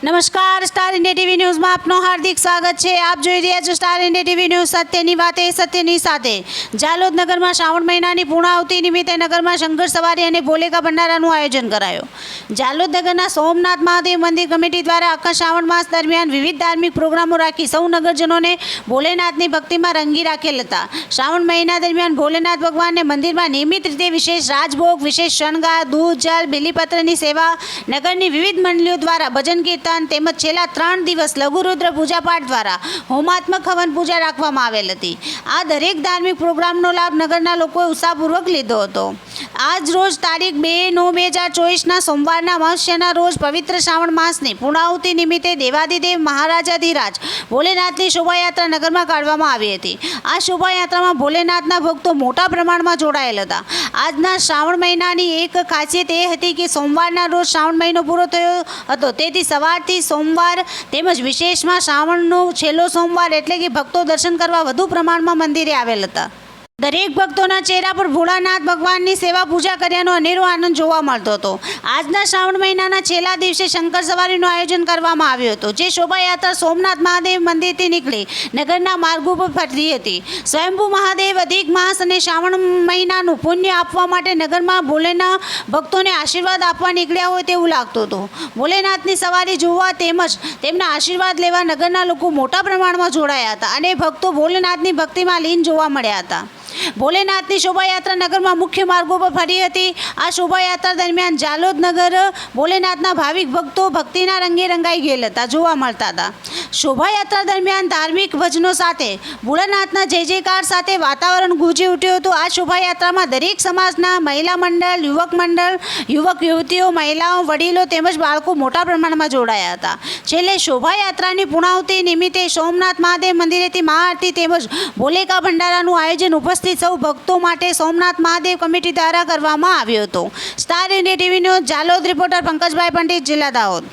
નમસ્કાર, star India TV ન્યૂઝમાં આપનું હાર્દિક સ્વાગત છે। આપ જોઈ રહ્યા છો સ્ટાર ઇન્ડિયા ટીવી ન્યૂઝ। સત્યની વાતે સત્યની સાથે। જાલોદ નગરમાં શ્રાવણ મહિનાની પૂર્ણાહુતિ નિમિત્તે નગરમાં શંકર સવારી અને ભોલેકા ભંડારાનું આયોજન કરાયું। જાલોદ નગરના સોમનાથ મહાદેવ મંદિર કમિટી દ્વારા આખા શ્રાવણ માસ દરમિયાન વિવિધ ધાર્મિક પ્રોગ્રામો રાખી સૌ નગરજનોને ભોલેનાથની ભક્તિમાં રંગી રાખેલ હતા। શ્રાવણ મહિના દરમિયાન ભોલેનાથ ભગવાનને મંદિરમાં નિયમિત રીતે વિશેષ રાજભોગ, વિશેષ શણગાર, દૂધ, જલ, બીલીપત્રની સેવા, નગરની વિવિધ મંડળીઓ દ્વારા ભજન કીર્તન તેમજ છેલ્લા 3 દિવસ લઘુરુદ્ર પૂજાપાઠ દ્વારા હોમાત્મક હવન પૂજા રાખવામાં આવેલ હતી। આ દરેક ધાર્મિક પ્રોગ્રામનો લાભ નગરના લોકોએ ઉત્સાહપૂર્વક લીધો હતો। આજ રોજ તારીખ 2/9/2024ના સોમવારના અમાવસ્યાના રોજ પવિત્ર શ્રાવણ માસની પૂર્ણાહુતિ નિમિત્તે દેવાધિદેવ મહારાજાધિરાજ ભોલેનાથની શોભાયાત્રા નગરમાં કાઢવામાં આવી હતી। આ શોભાયાત્રામાં ભોલેનાથના ભક્તો મોટા પ્રમાણમાં જોડાયેલ હતા। આજના શ્રાવણ મહિનાની એક ખાસિયત એ હતી કે સોમવારના રોજ શ્રાવણ મહિનો પૂરો થયો હતો, તેથી સવારથી સોમવાર તેમજ વિશેષમાં શ્રાવણનો છેલ્લો સોમવાર એટલે કે ભક્તો દર્શન કરવા વધુ પ્રમાણમાં મંદિરે આવેલ હતા। દરેક ભક્તોના ચહેરા પર ભોળાનાથ ભગવાનની સેવા પૂજા કર્યાનો અનેરો આનંદ જોવા મળતો હતો। આજના શ્રાવણ મહિનાના છેલ્લા દિવસે શંકર સવારીનું આયોજન કરવામાં આવ્યું હતું, જે શોભાયાત્રા સોમનાથ મહાદેવ મંદિરથી નીકળી નગરના માર્ગો પર ફરતી હતી। સ્વયંભૂ મહાદેવ અધિક માસ અને શ્રાવણ મહિનાનું પુણ્ય આપવા માટે નગરમાં ભોલેના ભક્તોને આશીર્વાદ આપવા નીકળ્યા હોય તેવું લાગતું હતું। ભોલેનાથની સવારી જોવા તેમજ તેમના આશીર્વાદ લેવા નગરના લોકો મોટા પ્રમાણમાં જોડાયા હતા અને ભક્તો ભોલેનાથની ભક્તિમાં લીન જોવા મળ્યા હતા। ભોલેનાથની શોભાયાત્રા નગરમાં મુખ્ય માર્ગો પર ફરી હતી। આ શોભાયાત્રા દરમિયાન જાલોદ નગર ભોલેનાથના ભાવિક ભક્તો ભક્તિના રંગે રંગાઈ ગયેલ હતા જોવા મળતા હતા। શોભાયાત્રા દરમિયાન ધાર્મિક ભજનો સાથે ભોળાનાથના જય જયકાર સાથે વાતાવરણ ગુંજી ઉઠ્યું હતું। આ શોભાયાત્રામાં દરેક સમાજના મહિલા મંડળ, યુવક મંડળ, યુવક યુવતીઓ, મહિલાઓ, વડીલો તેમજ બાળકો મોટા પ્રમાણમાં જોડાયા હતા। છેલ્લે શોભાયાત્રાની પૂર્ણાહુતિ નિમિત્તે સોમનાથ મહાદેવ મંદિરેથી મહાઆરતી તેમજ ભોલેકા ભંડારાનું આયોજન ઉપસ્થિત સૌ ભક્તો માટે સોમનાથ મહાદેવ કમિટી દ્વારા કરવામાં આવ્યો હતો। Star India TV news Jhalod reporter Pankajbhai Pandit, જિલ્લા દાહોદ।